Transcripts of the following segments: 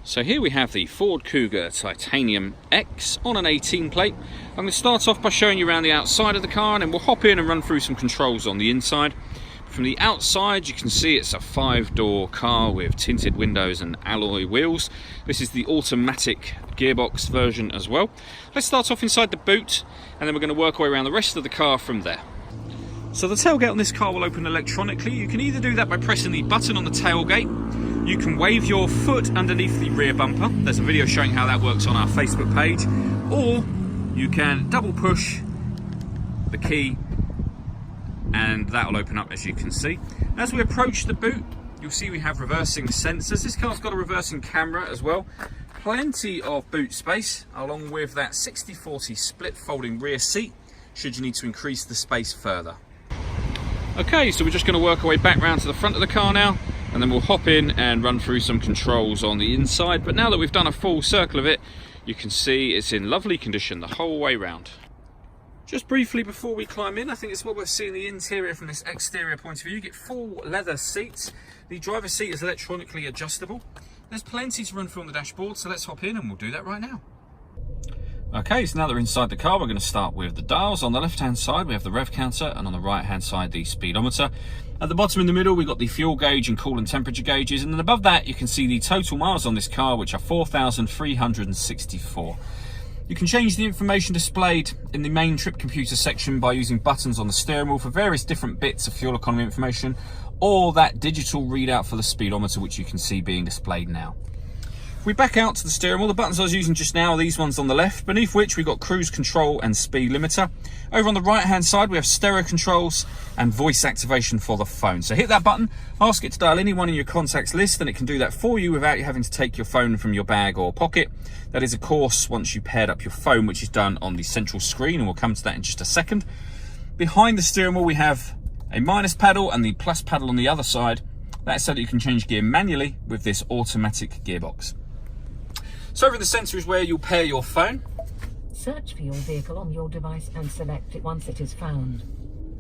So here we have the Ford Kuga Titanium X on an 18 plate. I'm going to start off by showing you around the outside of the car, and then we'll hop in and run through some controls on the inside. From the outside you can see it's a 5-door car with tinted windows and alloy wheels. This is the automatic gearbox version as well. Let's start off inside the boot, and then we're going to work our way around the rest of the car from there. So the tailgate on this car will open electronically. You can either do that by pressing the button on the tailgate. You can wave your foot underneath the rear bumper. There's a video showing how that works on our Facebook page. Or you can double push the key and that will open up, as you can see. As we approach the boot, you'll see we have reversing sensors. This car's got a reversing camera as well. Plenty of boot space, along with that 60/40 split folding rear seat, should you need to increase the space further. Okay, so we're just going to work our way back round to the front of the car now, and then we'll hop in and run through some controls on the inside. But now that we've done a full circle of it, you can see it's in lovely condition the whole way round. Just briefly before we climb in, I think it's what we're seeing the interior from this exterior point of view. You get full leather seats. The driver's seat is electronically adjustable. There's plenty to run through on the dashboard, so let's hop in and we'll do that right now. Okay, so now that we're inside the car, we're going to start with the dials. On the left-hand side, we have the rev counter, and on the right-hand side, the speedometer. At the bottom in the middle, we've got the fuel gauge and coolant temperature gauges, and then above that, you can see the total miles on this car, which are 4,364. You can change the information displayed in the main trip computer section by using buttons on the steering wheel for various different bits of fuel economy information, or that digital readout for the speedometer, which you can see being displayed now. If we back out to the steering wheel, the buttons I was using just now are these ones on the left, beneath which we've got cruise control and speed limiter. Over on the right hand side we have stereo controls and voice activation for the phone. So hit that button, ask it to dial anyone in your contacts list, and it can do that for you without you having to take your phone from your bag or pocket. That is of course once you paired up your phone, which is done on the central screen, and we'll come to that in just a second. Behind the steering wheel we have a minus paddle and the plus paddle on the other side. That's so that you can change gear manually with this automatic gearbox. So over in the centre is where you'll pair your phone. Search for your vehicle on your device and select it once it is found.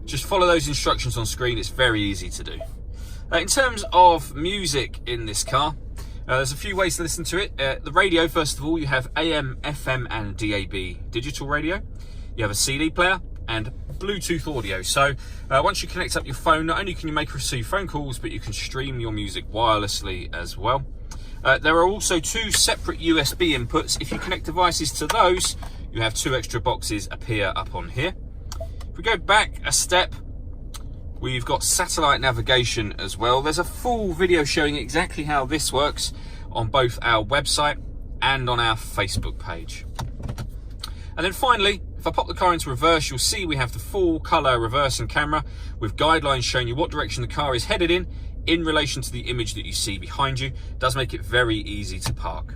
Just follow those instructions on screen, it's very easy to do. In terms of music in this car, there's a few ways to listen to it. The radio, first of all, you have AM, FM and DAB digital radio. You have a CD player and Bluetooth audio. So once you connect up your phone, not only can you make and receive phone calls, but you can stream your music wirelessly as well. There are also two separate USB inputs. If you connect devices to those, you have two extra boxes appear up on here. If we go back a step, we've got satellite navigation as well. There's a full video showing exactly how this works on both our website and on our Facebook page. And then finally, if I pop the car into reverse, you'll see we have the full colour reversing camera with guidelines showing you what direction the car is headed in relation to the image that you see behind you. It does make it very easy to park.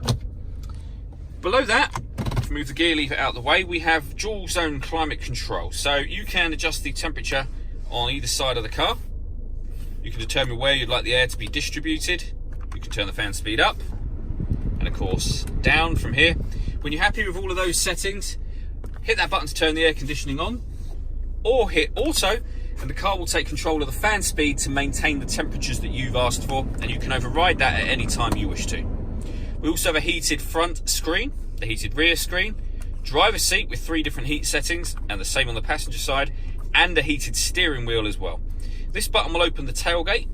Below that, if we move the gear lever out of the way, we have dual zone climate control. So you can adjust the temperature on either side of the car. You can determine where you'd like the air to be distributed. You can turn the fan speed up and of course down from here. When you're happy with all of those settings, hit that button to turn the air conditioning on, or hit auto, and the car will take control of the fan speed to maintain the temperatures that you've asked for, and you can override that at any time you wish to. We also have a heated front screen, a heated rear screen, driver's seat with 3 different heat settings, and the same on the passenger side, and a heated steering wheel as well. This button will open the tailgate,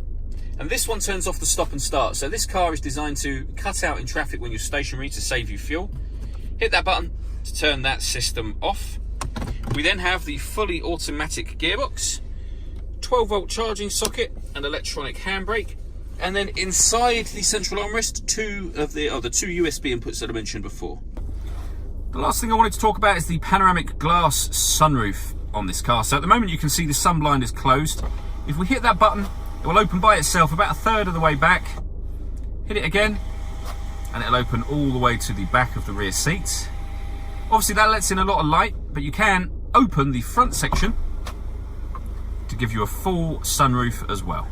and this one turns off the stop and start. So this car is designed to cut out in traffic when you're stationary to save you fuel. Hit that button to turn that system off. We then have the fully automatic gearbox, 12-volt charging socket and electronic handbrake, and then inside the central armrest, two USB inputs that I mentioned before. The last thing I wanted to talk about is the panoramic glass sunroof on this car. So at the moment you can see the sun blind is closed. If we hit that button, it will open by itself about a third of the way back. Hit it again and it'll open all the way to the back of the rear seats. Obviously that lets in a lot of light, but you can open the front section to give you a full sunroof as well.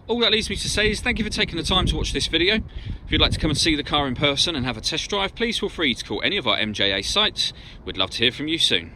All that leaves me to say is thank you for taking the time to watch this video. If you'd like to come and see the car in person and have a test drive, please feel free to call any of our MJA sites. We'd love to hear from you soon.